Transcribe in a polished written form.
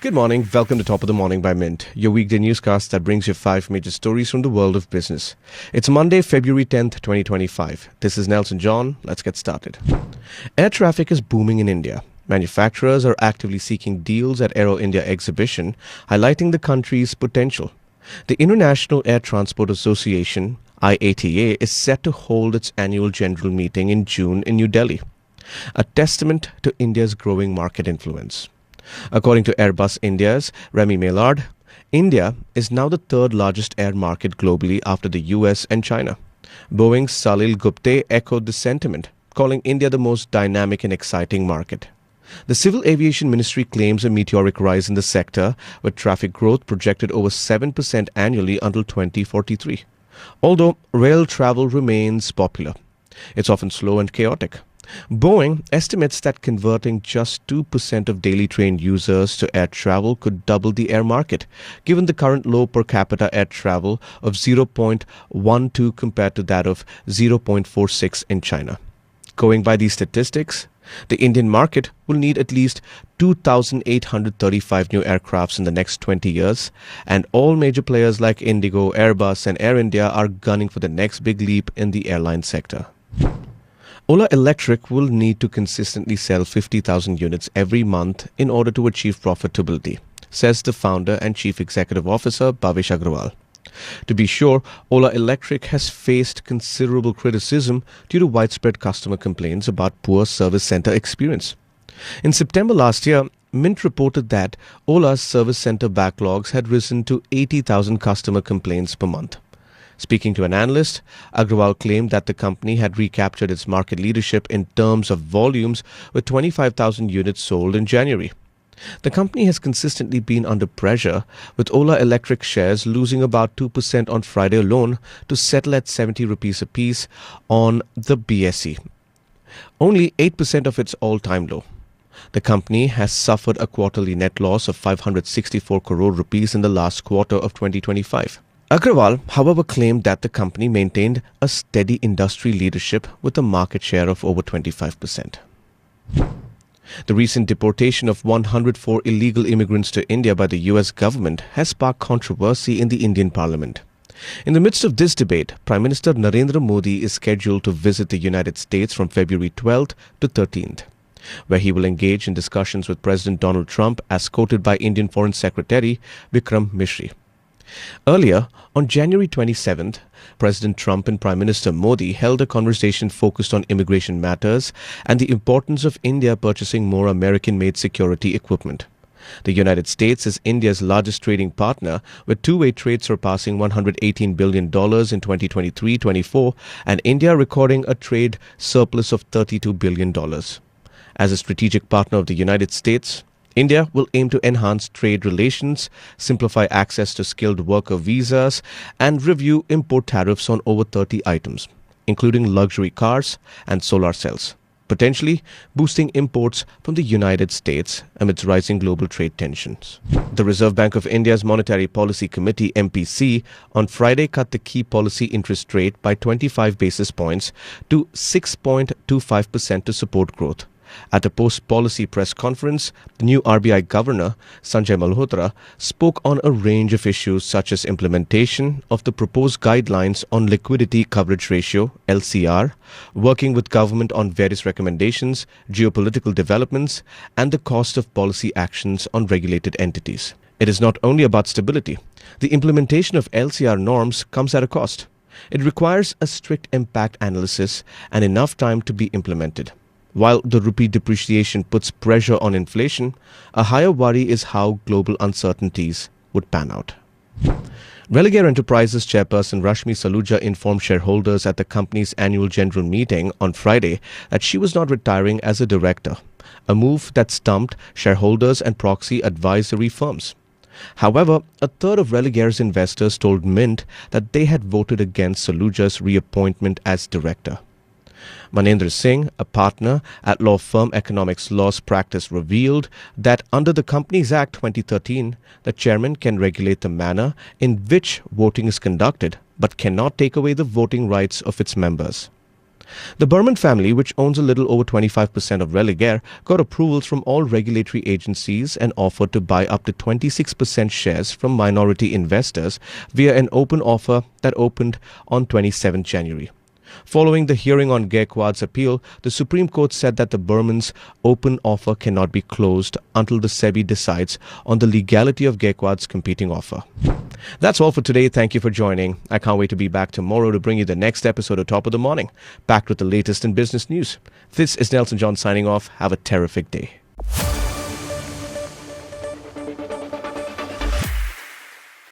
Good morning. Welcome to Top of the Morning by Mint, your weekday newscast that brings you 5 major stories from the world of business. It's Monday, February 10th, 2025. This is Nelson John. Let's get started. Air traffic is booming in India. Manufacturers are actively seeking deals at Aero India exhibition, highlighting the country's potential. The International Air Transport Association, IATA, is set to hold its annual general meeting in June in New Delhi, a testament to India's growing market influence. According to Airbus India's Remy Maillard, India is now the third largest air market globally after the US and China. Boeing's Salil Gupte echoed the sentiment, calling India the most dynamic and exciting market. The Civil Aviation Ministry claims a meteoric rise in the sector, with traffic growth projected over 7% annually until 2043. Although rail travel remains popular, it's often slow and chaotic. Boeing estimates that converting just 2% of daily train users to air travel could double the air market, given the current low per capita air travel of 0.12 compared to that of 0.46 in China. Going by these statistics, the Indian market will need at least 2,835 new aircrafts in the next 20 years, and all major players like Indigo, Airbus and Air India are gunning for the next big leap in the airline sector. Ola Electric will need to consistently sell 50,000 units every month in order to achieve profitability, says the founder and chief executive officer Bhavish Aggarwal. To be sure, Ola Electric has faced considerable criticism due to widespread customer complaints about poor service center experience. In September last year, Mint reported that Ola's service center backlogs had risen to 80,000 customer complaints per month. Speaking to an analyst, Agrawal claimed that the company had recaptured its market leadership in terms of volumes with 25,000 units sold in January. The company has consistently been under pressure, with Ola Electric shares losing about 2% on Friday alone to settle at 70 rupees apiece on the BSE, only 8% of its all-time low. The company has suffered a quarterly net loss of 564 crore rupees in the last quarter of 2025. Agrawal, however, claimed that the company maintained a steady industry leadership with a market share of over 25%. The recent deportation of 104 illegal immigrants to India by the US government has sparked controversy in the Indian Parliament. In the midst of this debate, Prime Minister Narendra Modi is scheduled to visit the United States from February 12th to 13th, where he will engage in discussions with President Donald Trump, as quoted by Indian Foreign Secretary Vikram Misri. Earlier, on January 27th, President Trump and Prime Minister Modi held a conversation focused on immigration matters and the importance of India purchasing more American-made security equipment. The United States is India's largest trading partner, with two-way trade surpassing $118 billion in 2023-24 and India recording a trade surplus of $32 billion. As a strategic partner of the United States, India will aim to enhance trade relations, simplify access to skilled worker visas, and review import tariffs on over 30 items, including luxury cars and solar cells, potentially boosting imports from the United States amidst rising global trade tensions. The Reserve Bank of India's Monetary Policy Committee (MPC) on Friday cut the key policy interest rate by 25 basis points to 6.25% to support growth. At a post-policy press conference, the new RBI Governor, Sanjay Malhotra, spoke on a range of issues such as implementation of the proposed guidelines on liquidity coverage ratio, LCR, working with government on various recommendations, geopolitical developments, and the cost of policy actions on regulated entities. It is not only about stability. The implementation of LCR norms comes at a cost. It requires a strict impact analysis and enough time to be implemented. While the rupee depreciation puts pressure on inflation, a higher worry is how global uncertainties would pan out. Religare Enterprises chairperson Rashmi Saluja informed shareholders at the company's annual general meeting on Friday that she was not retiring as a director, a move that stumped shareholders and proxy advisory firms. However, a third of Religare's investors told Mint that they had voted against Saluja's reappointment as director. Manendra Singh, a partner at law firm Economics Laws Practice, revealed that under the Companies Act 2013, the chairman can regulate the manner in which voting is conducted, but cannot take away the voting rights of its members. The Burman family, which owns a little over 25% of Religare, got approvals from all regulatory agencies and offered to buy up to 26% shares from minority investors via an open offer that opened on 27 January. Following the hearing on Gaikwad's appeal, the Supreme Court said that the Burman's open offer cannot be closed until the SEBI decides on the legality of Gaikwad's competing offer. That's all for today. Thank you for joining. I can't wait to be back tomorrow to bring you the next episode of Top of the Morning, packed with the latest in business news. This is Nelson John signing off. Have a terrific day.